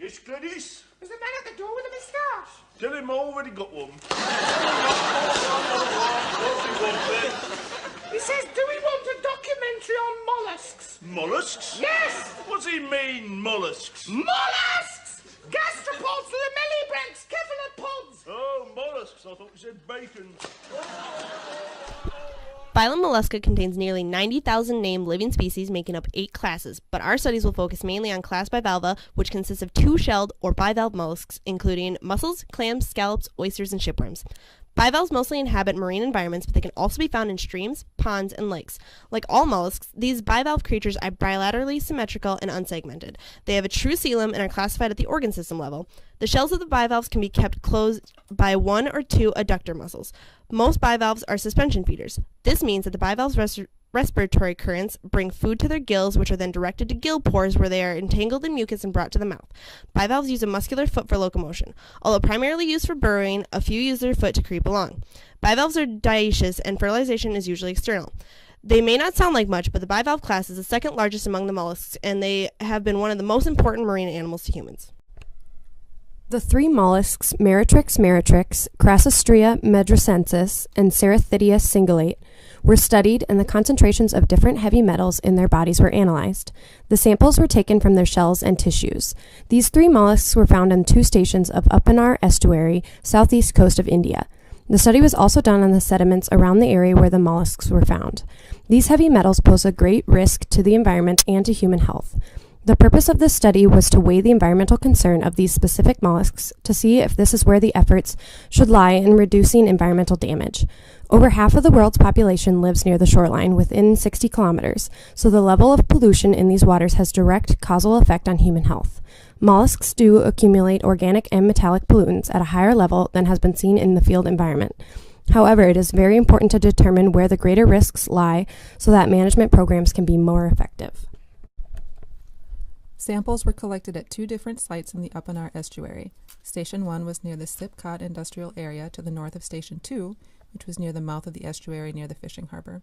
Yes, Gladys? Is the man at the door with a moustache? Tell him I already got one. He says, do we want a documentary on molluscs? Molluscs? Yes! What's he mean, molluscs? Molluscs! Gastropods, lamellibranchs, cephalopods! Oh, molluscs. I thought you said bacon. Phylum Mollusca contains nearly 90,000 named living species making up 8 classes, but our studies will focus mainly on class Bivalva, which consists of 2-shelled or bivalve mollusks, including mussels, clams, scallops, oysters, and shipworms. Bivalves mostly inhabit marine environments, but they can also be found in streams, ponds, and lakes. Like all mollusks, these bivalve creatures are bilaterally symmetrical and unsegmented. They have a true coelom and are classified at the organ system level. The shells of the bivalves can be kept closed by 1 or 2 adductor muscles. Most bivalves are suspension feeders. This means that the bivalves' respiratory currents bring food to their gills, which are then directed to gill pores where they are entangled in mucus and brought to the mouth. Bivalves use a muscular foot for locomotion. Although primarily used for burrowing, a few use their foot to creep along. Bivalves are dioecious, and fertilization is usually external. They may not sound like much, but the bivalve class is the second largest among the mollusks, and they have been one of the most important marine animals to humans. The 3 mollusks, Meretrix, Crassostrea medracensis, and Cerathidia cingulate, were studied and the concentrations of different heavy metals in their bodies were analyzed. The samples were taken from their shells and tissues. These 3 mollusks were found on 2 stations of Uppenar Estuary, southeast coast of India. The study was also done on the sediments around the area where the mollusks were found. These heavy metals pose a great risk to the environment and to human health. The purpose of this study was to weigh the environmental concern of these specific mollusks to see if this is where the efforts should lie in reducing environmental damage. Over half of the world's population lives near the shoreline, within 60 kilometers, so the level of pollution in these waters has direct causal effect on human health. Mollusks do accumulate organic and metallic pollutants at a higher level than has been seen in the field environment. However, it is very important to determine where the greater risks lie so that management programs can be more effective. Samples were collected at 2 different sites in the Uppenar Estuary. Station 1 was near the Sipcot industrial area to the north of Station 2, which was near the mouth of the estuary near the fishing harbor.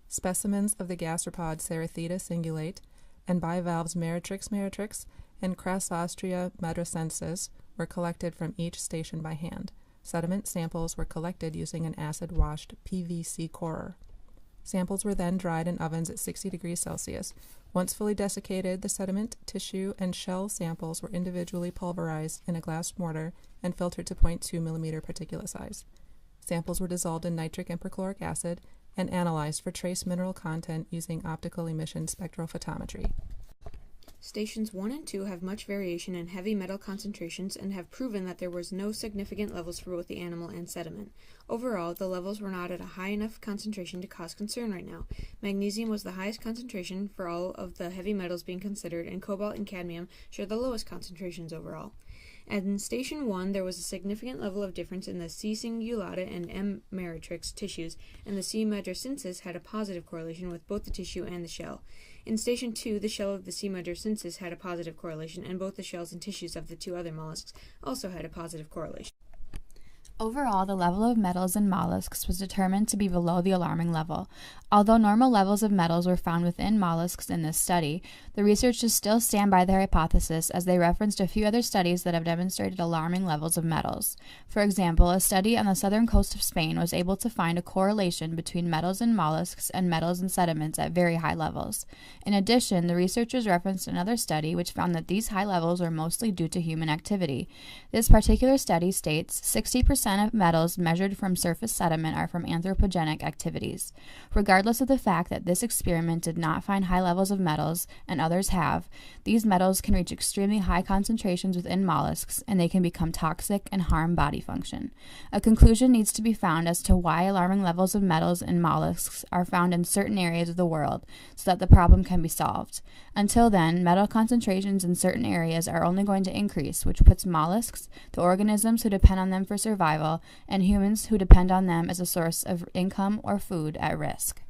Specimens of the gastropod Cerathidia cingulate and bivalves Meretrix and Crassostrea medracensis were collected from each station by hand. Sediment samples were collected using an acid-washed PVC corer. Samples were then dried in ovens at 60 degrees Celsius. Once fully desiccated, the sediment, tissue, and shell samples were individually pulverized in a glass mortar and filtered to 0.2 millimeter particulate size. Samples were dissolved in nitric and perchloric acid and analyzed for trace mineral content using optical emission spectrophotometry. Stations 1 and 2 have much variation in heavy metal concentrations and have proven that there was no significant levels for both the animal and sediment. Overall, the levels were not at a high enough concentration to cause concern right now. Magnesium was the highest concentration for all of the heavy metals being considered, and cobalt and cadmium shared the lowest concentrations overall. And in Station 1, there was a significant level of difference in the C. cingulata and M. meretrix tissues, and the C. medracensis had a positive correlation with both the tissue and the shell. In Station 2, the shell of the C. medracensis had a positive correlation, and both the shells and tissues of the 2 other mollusks also had a positive correlation. Overall, the level of metals in mollusks was determined to be below the alarming level. Although normal levels of metals were found within mollusks in this study, the researchers still stand by their hypothesis as they referenced a few other studies that have demonstrated alarming levels of metals. For example, a study on the southern coast of Spain was able to find a correlation between metals in mollusks and metals in sediments at very high levels. In addition, the researchers referenced another study which found that these high levels are mostly due to human activity. This particular study states 60% of metals measured from surface sediment are from anthropogenic activities. Regardless of the fact that this experiment did not find high levels of metals, and others have, these metals can reach extremely high concentrations within mollusks, and they can become toxic and harm body function. A conclusion needs to be found as to why alarming levels of metals in mollusks are found in certain areas of the world, so that the problem can be solved. Until then, metal concentrations in certain areas are only going to increase, which puts mollusks, the organisms who depend on them for survival, and humans who depend on them as a source of income or food at risk.